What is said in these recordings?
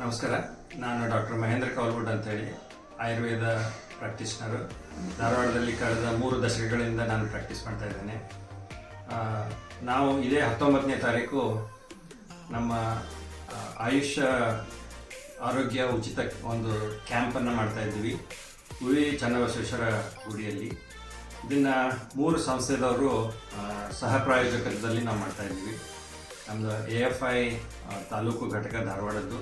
ನಮಸ್ಕಾರ. ನಾನು ಡಾಕ್ಟರ್ ಮಹೇಂದ್ರ ಕೌಲ್ಗುಡ್ ಅಂತೇಳಿ ಆಯುರ್ವೇದ ಪ್ರಾಕ್ಟೀಷನರು. ಧಾರವಾಡದಲ್ಲಿ ಕಳೆದ 3 ದಶಕಗಳಿಂದ ನಾನು ಪ್ರಾಕ್ಟೀಸ್ ಮಾಡ್ತಾ ಇದ್ದೇನೆ. ನಾವು ಇದೇ 19ನೇ ತಾರೀಕು ನಮ್ಮ ಆಯುಷ್ ಆರೋಗ್ಯ ಉಚಿತ ಒಂದು ಕ್ಯಾಂಪನ್ನು ಮಾಡ್ತಾ ಇದ್ದೀವಿ ಉಳಿ ಚನ್ನಬಸವೇಶ್ವರ ಗುಡಿಯಲ್ಲಿ. ಇದನ್ನು 3 ಸಂಸ್ಥೆದವರು ಸಹ ಪ್ರಾಯೋಜಕತ್ವದಲ್ಲಿ ನಾವು ಮಾಡ್ತಾ ಇದ್ದೀವಿ. ನಮ್ಮದು AFI ತಾಲೂಕು ಘಟಕ ಧಾರವಾಡದ್ದು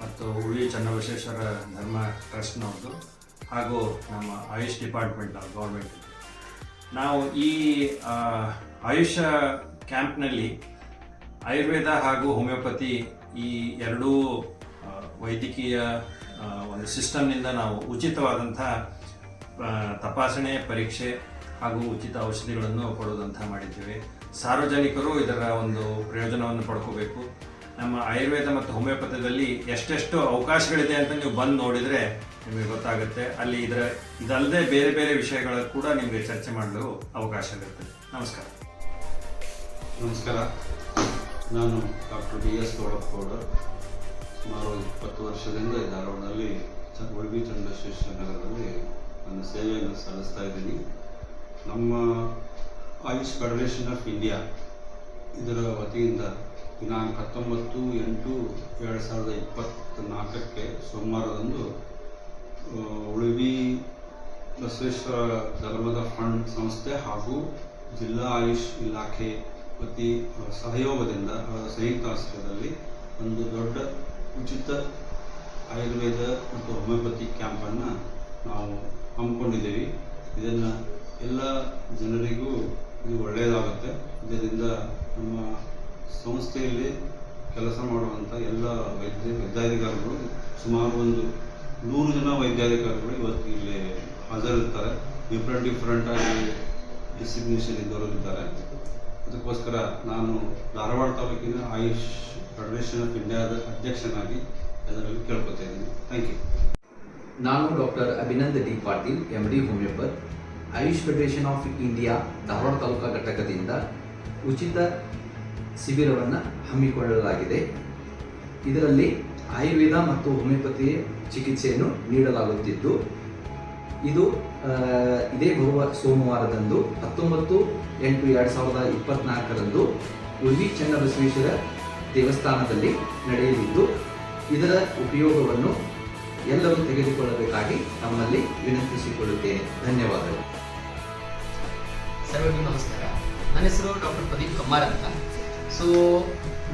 ಮತ್ತು ಉಳಿ ಚನ್ನಬಸವೇಶ್ವರ ಧರ್ಮ ಟ್ರಸ್ಟ್ನವ್ರದ್ದು ಹಾಗೂ ನಮ್ಮ ಆಯುಷ್ ಡಿಪಾರ್ಟ್ಮೆಂಟ್ ಗೌರ್ಮೆಂಟ್. ನಾವು ಈ ಆಯುಷ್ ಕ್ಯಾಂಪ್ನಲ್ಲಿ ಆಯುರ್ವೇದ ಹಾಗೂ ಹೋಮಿಯೋಪತಿ ಈ ಎರಡೂ ವೈದ್ಯಕೀಯ ಒಂದು ಸಿಸ್ಟಮ್ನಿಂದ ನಾವು ಉಚಿತವಾದಂಥ ತಪಾಸಣೆ, ಪರೀಕ್ಷೆ ಹಾಗೂ ಉಚಿತ ಔಷಧಿಗಳನ್ನು ಕೊಡುವುದಂತ ಮಾಡಿದ್ದೇವೆ. ಸಾರ್ವಜನಿಕರು ಇದರ ಒಂದು ಪ್ರಯೋಜನವನ್ನು ಪಡ್ಕೋಬೇಕು. ನಮ್ಮ ಆಯುರ್ವೇದ ಮತ್ತು ಹೋಮಿಯೋಪತಿಯಲ್ಲಿ ಎಷ್ಟೆಷ್ಟು ಅವಕಾಶಗಳಿದೆ ಅಂತ ನೀವು ಬಂದು ನೋಡಿದರೆ ನಿಮಗೆ ಗೊತ್ತಾಗುತ್ತೆ. ಅಲ್ಲಿ ಇದಲ್ಲದೆ ಬೇರೆ ಬೇರೆ ವಿಷಯಗಳ ಕೂಡ ನಿಮಗೆ ಚರ್ಚೆ ಮಾಡಲು ಅವಕಾಶ ಇರುತ್ತದೆ. ನಮಸ್ಕಾರ. ನಾನು ಡಾಕ್ಟರ್ DS ಗೌಡಪ್ಪಗೌಡರ್. ಸುಮಾರು 20 ವರ್ಷದಿಂದ ಧಾರವಾಡದಲ್ಲಿ ಉಡುಪಿ ಚನ್ನಬಸವೇಶ್ವರ ನಗರದಲ್ಲಿ ನನ್ನ ಸೇವೆಯನ್ನು ಸಲ್ಲಿಸ್ತಾ ಇದ್ದೀನಿ. ನಮ್ಮ ಆಯುಷ್ ಫೆಡರೇಷನ್ ಆಫ್ ಇಂಡಿಯಾ ಇದರ ವತಿಯಿಂದ ದಿನಾಂಕ 19/8/2024 ಸೋಮವಾರದಂದು ಉಡುಪಿ ಬಸವೇಶ್ವರ ಧರ್ಮದ ಫಂಡ್ ಸಂಸ್ಥೆ ಹಾಗೂ ಜಿಲ್ಲಾ ಆಯುಷ್ ಇಲಾಖೆ ವತಿ ಸಹಯೋಗದಿಂದ ಸಂಯುಕ್ತ ಆಶ್ರಯದಲ್ಲಿ ಒಂದು ದೊಡ್ಡ ಉಚಿತ ಆಯುರ್ವೇದ ಮತ್ತು ಹೋಮಿಯೋಪತಿ ಕ್ಯಾಂಪನ್ನು ನಾವು ಹಮ್ಮಿಕೊಂಡಿದ್ದೇವೆ. ಇದನ್ನು ಎಲ್ಲ ಜನರಿಗೂ ಇದು ಒಳ್ಳೆಯದಾಗುತ್ತೆ. ಇದರಿಂದ ನಮ್ಮ ಸಂಸ್ಥೆಯಲ್ಲಿ ಕೆಲಸ ಮಾಡುವಂಥ ಎಲ್ಲ ವೈದ್ಯಾಧಿಕಾರಿಗಳು, ಸುಮಾರು ಒಂದು 100 ಜನ ವೈದ್ಯಾಧಿಕಾರಿಗಳು ಇವತ್ತು ಇಲ್ಲಿ ಹಾಜರಿರ್ತಾರೆ. ಡಿಫ್ರೆಂಟ್ ಆಗಿ ಡಿಸಿಗ್ನೇಷನ್ ಇದ್ದವರು ಇದ್ದಾರೆ. ಅದಕ್ಕೋಸ್ಕರ ನಾನು ಧಾರವಾಡ ತಾಲೂಕಿನ ಆಯುಷ್ ಫೆಡರೇಷನ್ ಆಫ್ ಇಂಡಿಯಾದ ಅಧ್ಯಕ್ಷನಾಗಿ ಅದರಲ್ಲಿ ಕೇಳ್ಕೊತಾ ಇದ್ದೀನಿ. Thank you. ನಾನು doctor Abhinand D Patil, MD homeopath, Ayush federation of India Dharwad taluka ಘಟಕದಿಂದ ಉಚಿತ ಶಿಬಿರವನ್ನು ಹಮ್ಮಿಕೊಳ್ಳಲಾಗಿದೆ. ಇದರಲ್ಲಿ ಆಯುರ್ವೇದ ಮತ್ತು ಹೋಮಿಯೋಪತಿ ಚಿಕಿತ್ಸೆಯನ್ನು ನೀಡಲಾಗುತ್ತಿದ್ದು, ಇದು ಇದೇ ಬರುವ ಸೋಮವಾರದಂದು 19/8/2024 ಉಡುಪಿ ಚನ್ನಬಸವೇಶ್ವರ ದೇವಸ್ಥಾನದಲ್ಲಿ ನಡೆಯಲಿದ್ದು, ಇದರ ಉಪಯೋಗವನ್ನು ಎಲ್ಲರೂ ತೆಗೆದುಕೊಳ್ಳಬೇಕಾಗಿ ತಮ್ಮಲ್ಲಿ ವಿನಂತಿಸಿಕೊಳ್ಳುತ್ತೇನೆ. ಧನ್ಯವಾದಗಳು. ಸರ್ವರಿಗೂ ನಮಸ್ಕಾರ. ನನ್ನ ಹೆಸರು ಡಾಕ್ಟರ್ ಪ್ರದೀಪ್ ಕಮ್ಮಾರ್ ಅಂತ.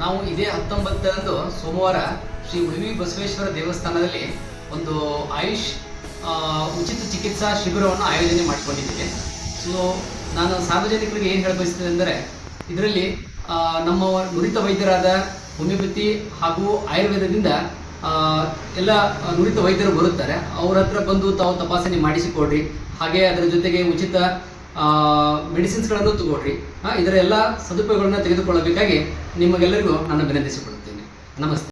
ನಾವು ಇದೇ 19ರಂದು ಸೋಮವಾರ ಶ್ರೀ ಉಡುಪಿ ಬಸವೇಶ್ವರ ದೇವಸ್ಥಾನದಲ್ಲಿ ಒಂದು ಆಯುಷ್ ಉಚಿತ ಚಿಕಿತ್ಸಾ ಶಿಬಿರವನ್ನು ಆಯೋಜನೆ ಮಾಡಿಕೊಂಡಿದ್ದೇವೆ. ನಾನು ಸಾರ್ವಜನಿಕರಿಗೆ ಏನು ಹೇಳಬಯಸ್ತೇನೆ ಅಂದರೆ, ಇದರಲ್ಲಿ ನಮ್ಮ ನುರಿತ ವೈದ್ಯರಾದ ಹೋಮಿಯೋಪತಿ ಹಾಗೂ ಆಯುರ್ವೇದದಿಂದ ಎಲ್ಲ ನುರಿತ ವೈದ್ಯರು ಬರುತ್ತಾರೆ. ಅವರ ಹತ್ರ ಬಂದು ತಾವು ತಪಾಸಣೆ ಮಾಡಿಸಿಕೊಡ್ರಿ. ಹಾಗೆ ಅದರ ಜೊತೆಗೆ ಉಚಿತ ಮೆಡಿಸಿನ್ಸ್ಗಳನ್ನು ತಗೊಳ್ರಿ. ಇದರ ಎಲ್ಲ ಸದುಪಯೋಗಗಳನ್ನು ತೆಗೆದುಕೊಳ್ಳಬೇಕಾಗಿ ನಿಮಗೆಲ್ಲರಿಗೂ ನಾನು ವಿನಂತಿಸಿಕೊಳ್ಳುತ್ತೇನೆ. ನಮಸ್ತೆ.